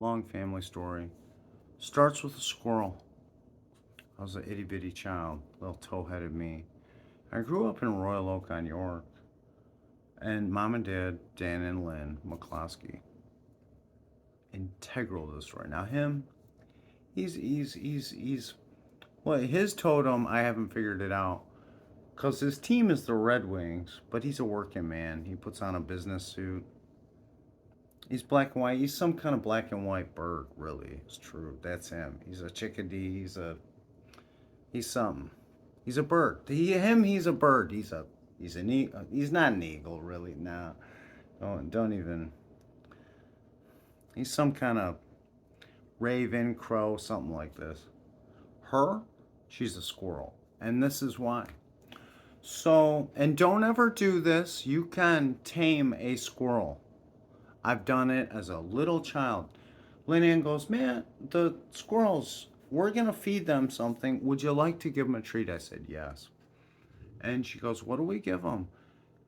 Long family story. Starts with a squirrel. I was an itty bitty child, little toe headed me. I grew up in Royal Oak on York, and mom and dad, Dan and Lynn McCloskey, integral to the story. Now, him, he's, well, his totem, I haven't figured it out. Because his team is the Red Wings, but he's a working man. He puts on a business suit. He's black and white. He's some kind of black and white bird, really. It's true. That's him. He's a chickadee. He's something. He's a bird. He's a bird. He's not an eagle, really. Nah, don't even. He's some kind of raven, crow, something like this. Her, she's a squirrel, and this is why. So, and don't ever do this. You can tame a squirrel. I've done it as a little child. Lynn goes, man, the squirrels, we're going to feed them something. Would you like to give them a treat? I said, yes. And she goes, what do we give them?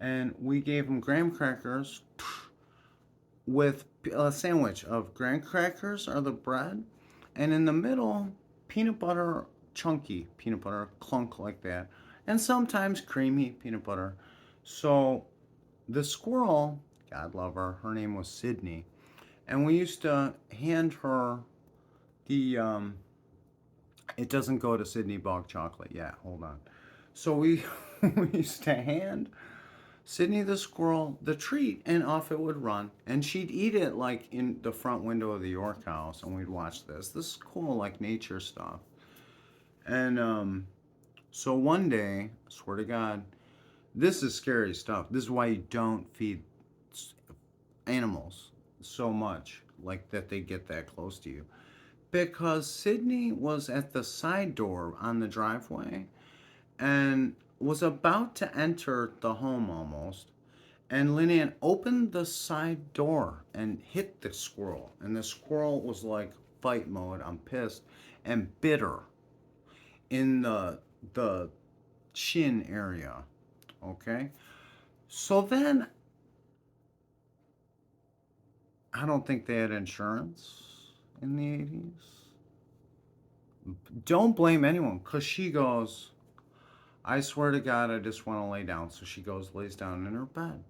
And we gave them graham crackers with a sandwich of graham crackers or the bread. And in the middle, peanut butter, chunky peanut butter, clunk like that. And sometimes creamy peanut butter. So the squirrel, God love her, her name was Sydney. And we used to hand her the, it doesn't go to Sydney Bog Chocolate yet, hold on. So we, we used to hand Sydney the squirrel the treat, and off it would run. And she'd eat it like in the front window of the York house, and we'd watch this. This is cool, like nature stuff. And so one day, swear to God, this is scary stuff. This is why you don't feed animals so much, like that they get that close to you. Because Sydney was at the side door on the driveway and was about to enter the home almost. And Lynanne opened the side door and hit the squirrel. And the squirrel was like fight mode. I'm pissed. And bit her in the chin area. Okay? So then I don't think they had insurance in the 80s. Don't blame anyone, because she goes, I swear to God, I just want to lay down. So she goes, lays down in her bed.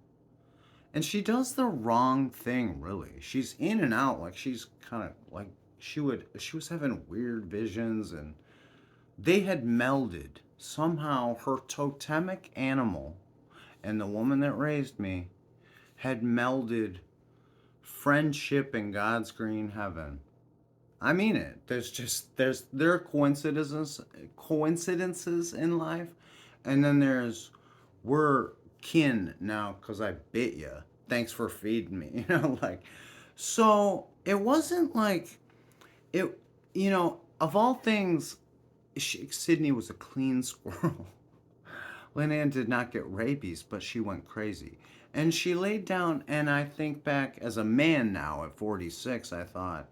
And she does the wrong thing, really. She's in and out, like she's kind of like she was having weird visions, and they had melded. Somehow her totemic animal and the woman that raised me had melded friendship in God's green heaven. I mean it. There are coincidences in life, and then there's we're kin now because I bit you. Thanks for feeding me. Like so. It wasn't like it. Of all things, Sydney was a clean squirrel. Lynanne did not get rabies, but she went crazy. And she laid down, and I think back as a man now at 46, I thought,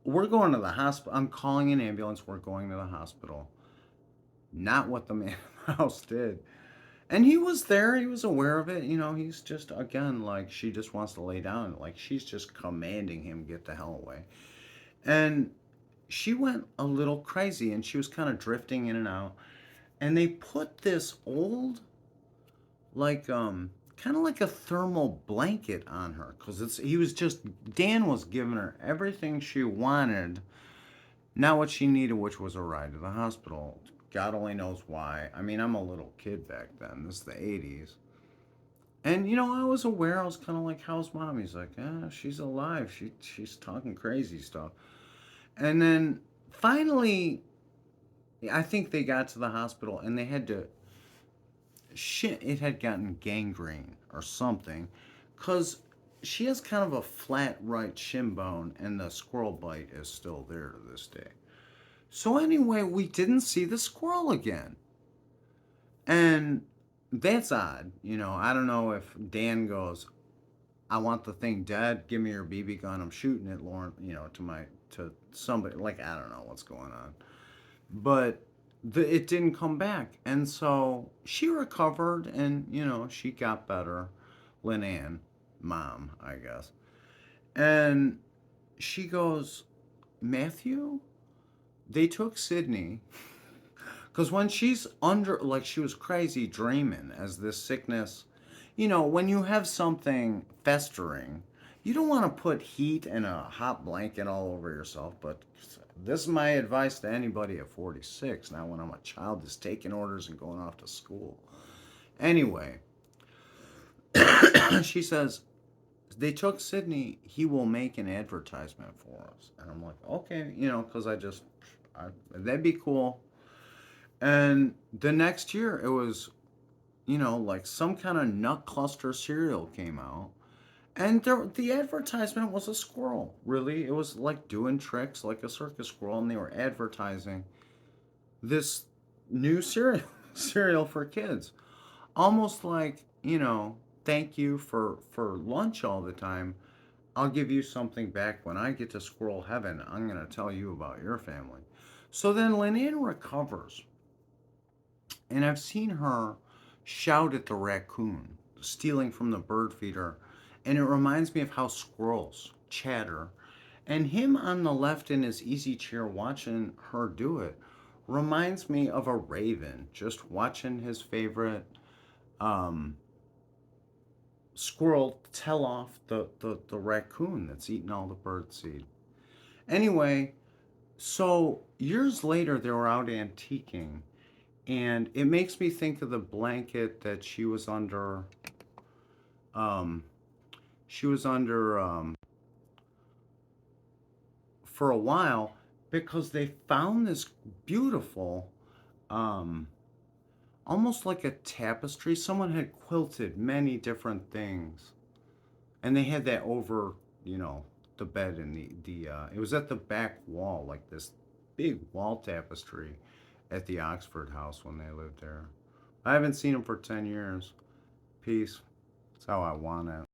we're going to the hospital. I'm calling an ambulance. We're going to the hospital. Not what the man in the house did. And he was there. He was aware of it. He's just, again, like she just wants to lay down. Like she's just commanding him, get the hell away. And she went a little crazy, and she was kind of drifting in and out. And they put this old, like, kind of like a thermal blanket on her, because Dan was giving her everything she wanted, not what she needed, which was a ride to the hospital. God only knows why. I mean, I'm a little kid back then. This is the 80s. And I was aware. I was kind of like, how's mom? He's like, she's alive. She's talking crazy stuff. And then finally, I think they got to the hospital, and they had to shit, it had gotten gangrene or something, because she has kind of a flat right shin bone, and the squirrel bite is still there to this day. So anyway, we didn't see the squirrel again. And that's odd. I don't know if Dan goes, I want the thing dead, give me your BB gun, I'm shooting it, Lauren, to somebody. Like, I don't know what's going on. But it didn't come back. And so she recovered, and, she got better. Lynn Ann, mom, I guess. And she goes, Matthew, they took Sydney because when she's under, like she was crazy dreaming as this sickness, when you have something festering, you don't want to put heat and a hot blanket all over yourself. But this is my advice to anybody at 46 now when I'm a child is taking orders and going off to school. Anyway, she says, they took Sydney, he will make an advertisement for us. And I'm like, okay, because that'd be cool. And the next year, it was, like some kind of nut cluster cereal came out. And the advertisement was a squirrel. Really, it was like doing tricks like a circus squirrel, and they were advertising this new cereal, cereal for kids. Almost like, thank you for lunch all the time. I'll give you something back when I get to squirrel heaven. I'm going to tell you about your family. So then Lynanne recovers, and I've seen her shout at the raccoon, stealing from the bird feeder, and it reminds me of how squirrels chatter. And him on the left in his easy chair watching her do it reminds me of a raven just watching his favorite um, squirrel tell off the raccoon that's eating all the bird seed. Anyway, so years later, they were out antiquing, and it makes me think of the blanket that she was under. Um, she was under for a while because they found this beautiful, um, almost like a tapestry. Someone had quilted many different things, and they had that over, the bed and the. It was at the back wall, like this big wall tapestry at the Oxford house when they lived there. I haven't seen them for 10 years. Peace. That's how I want it.